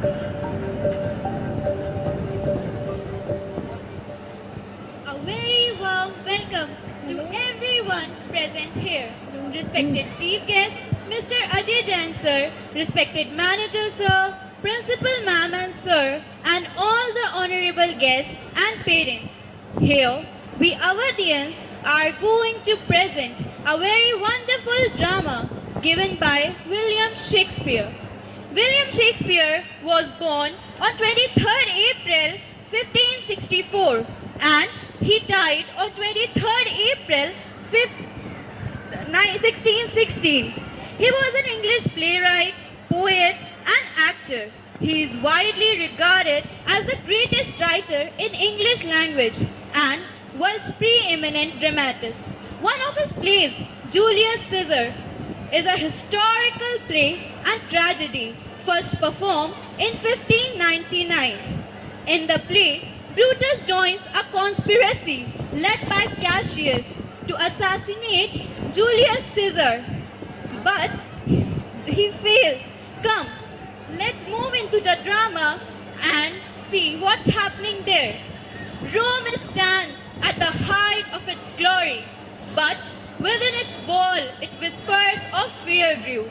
A very warm welcome to everyone present here. Respected Chief Guest, Mr. Ajay Jain Sir, respected Manager Sir, Principal Ma'am and Sir, and all the honorable guests and parents. Here, we Awadhians are going to present a very wonderful drama given by William Shakespeare. William Shakespeare was born on 23rd April 1564 and he died on 23rd April 1616. He was an English playwright, poet and actor. He is widely regarded as the greatest writer in English language and world's preeminent dramatist. One of his plays, Julius Caesar, is a historical play and tragedy first performed in 1599. In the play, Brutus joins a conspiracy led by Cassius to assassinate Julius Caesar, but he fails. Come, let's move into the drama and see what's happening there. Rome stands at the height of its glory, but within its wall it whispers of fear grew.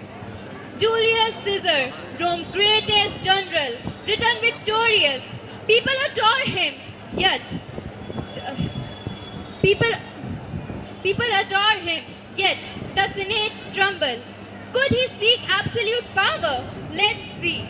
Julius Caesar, Rome's greatest general, returned victorious. People adore him, yet people adore him, yet the Senate tremble. Could he seek absolute power? Let's see.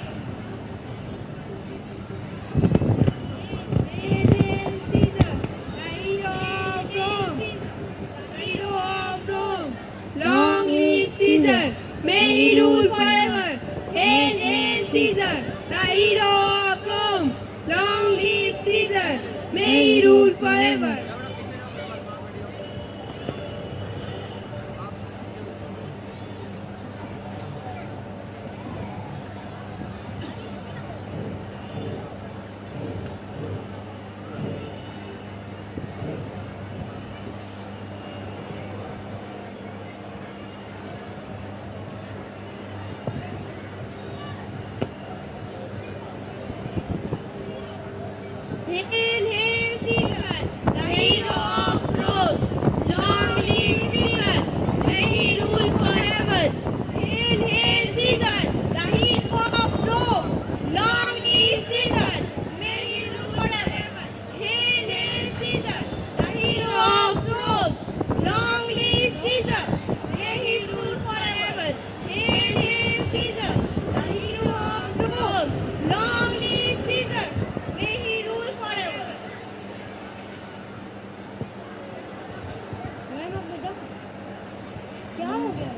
Hail, hail, Caesar, the hero of Rome, the hero of Rome. Long live Caesar, may he rule forever. Hail, hail, Caesar, the hero of Rome. Long live Caesar, may he rule forever. Hail, hail, Caesar, the hero of Rome. Long live Caesar, may he rule forever. Hail, hail, Caesar, the hero of Rome. Long live Caesar, may he rule forever. Hail, hail, Caesar, the hero of Rome. Long live Caesar, may he rule forever. Hail, hail, Caesar, the hero of Rome. Long live Caesar, may he rule forever. क्या हो गया?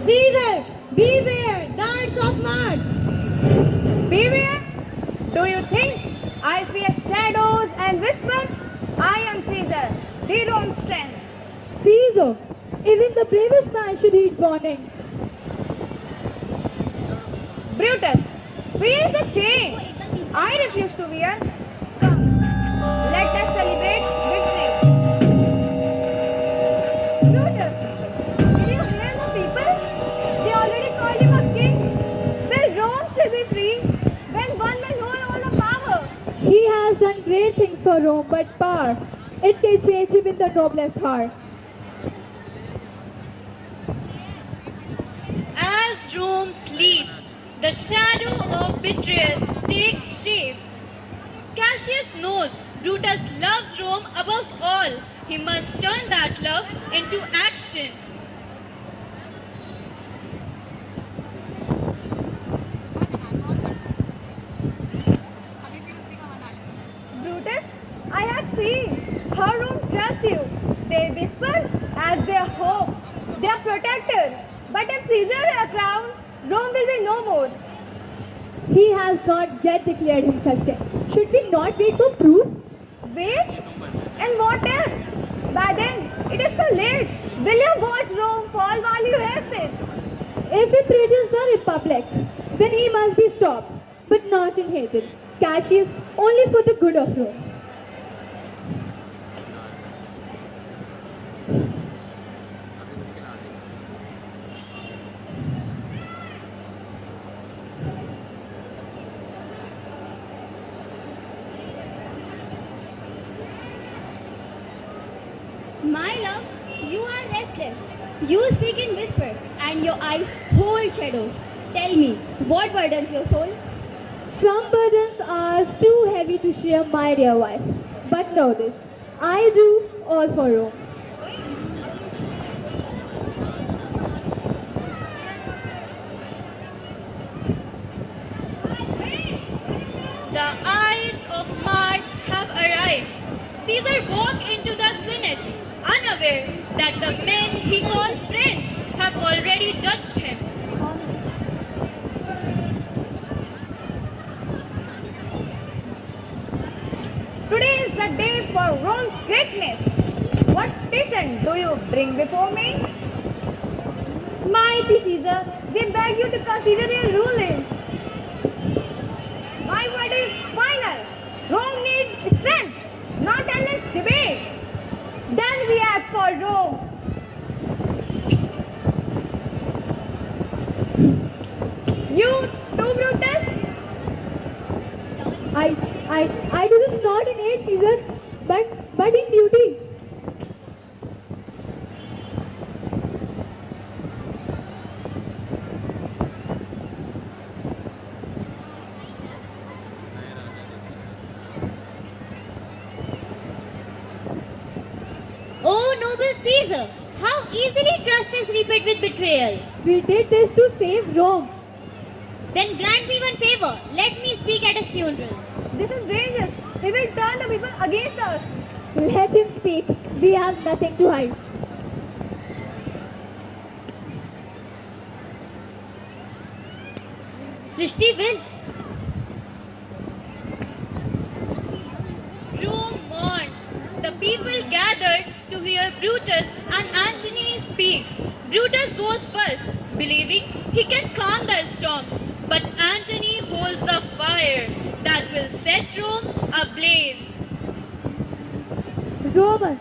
Caesar, beware, darts of Mars. Beware! Do you think I fear shadows and whisper? I am Caesar, the Rome strength. Caesar, even the bravest man should eat warnings. Brutus, wear the chain. I refuse to wear. Come, let us celebrate victory. but power. It can change even the noblest heart. As Rome sleeps, the shadow of betrayal takes shapes. Cassius knows Brutus loves Rome above all. He must turn that love into action. Brutus, I have seen how Rome trusts you. They whisper as their hope, their protector. But if Caesar is crowned, Rome will be no more. He has not yet declared himself king. Should we not wait for proof? Wait? And what if? By then, it is too late. Will you watch Rome fall while you have it? If he threatens the republic, then he must be stopped, but not in hated. Cassius, only for the good of Rome. My love, you are restless. You speak in whispers, and your eyes hold shadows. Tell me, what burdens your soul? Some burdens are too heavy to share, my dear wife. But know this, I do all for Rome. The Ides of March have arrived. Caesar walked into the Senate, unaware that the men he called friends have already judged him. Today is the day for Rome's greatness. What petition do you bring before me? Mighty Caesar, we beg you to consider your ruling. My word is final. Rome needs strength, not endless debate. Then we act for Rome. You too, Brutus? I do this not in hate, Caesar, but in duty. Oh, noble Caesar, how easily trust is repaid with betrayal. We did this to save Rome. Then grant me one favor. Let me speak at his funeral. This is dangerous. He will turn the people against us. Let him speak. We have nothing to hide. Srishti will. Rome mourns. The people gathered to hear Brutus and Antony speak. Brutus goes first, believing he can calm the storm. But Antony holds the fire that will set Rome ablaze. Romans,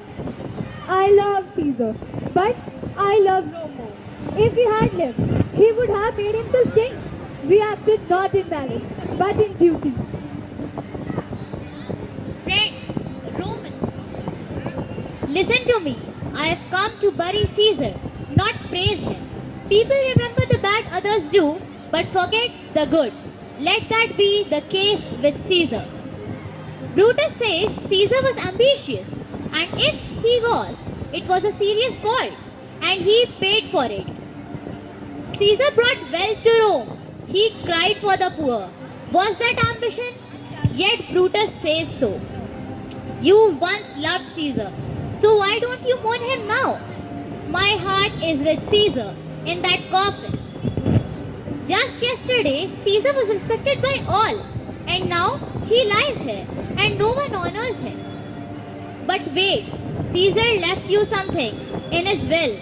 I love Caesar, but I love Rome more. If he had lived, he would have made himself king. We acted not in malice, but in duty. Friends, Romans, listen to me. I have come to bury Caesar, not praise him. People remember the bad others do, but forget the good. Let that be the case with Caesar. Brutus says Caesar was ambitious, and if he was, it was a serious fault, and he paid for it. Caesar brought wealth to Rome. He cried for the poor. Was that ambition? Yet Brutus says so. You once loved Caesar, so why don't you mourn him now? My heart is with Caesar in that coffin. Just yesterday, Caesar was respected by all, and now he lies here, and no one honors him. But wait, Caesar left you something in his will.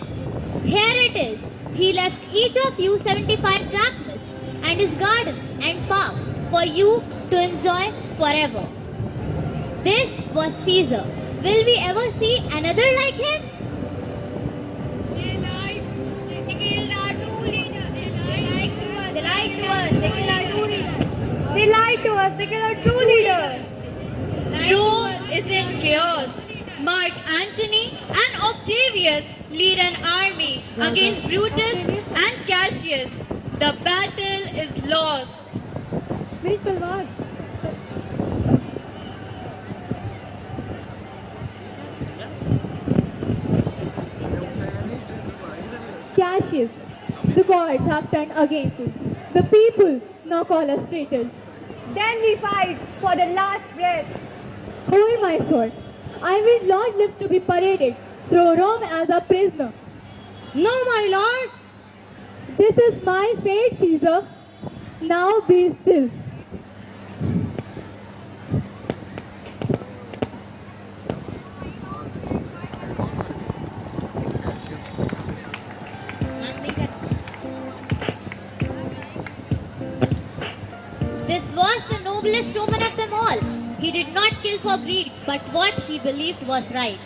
Here it is. He left each of you 75 drachmas and his gardens and parks for you to enjoy forever. This was Caesar. Will we ever see another like him? They lied to us. They killed our true leader. They lied to us. They killed our true leader. Rome is in chaos. Mark Antony and Octavius lead an army against Brutus and Cassius. The battle is lost. मेरी तलवार. Cassius, the gods have turned against us. The people now call us traitors. Then we fight for the last breath. Hold my sword. I will not live to be paraded through Rome as a prisoner. No, my lord. This is my fate, Caesar. Now be still. This was the noblest Roman of them all. He did not kill for greed, but what he believed was right.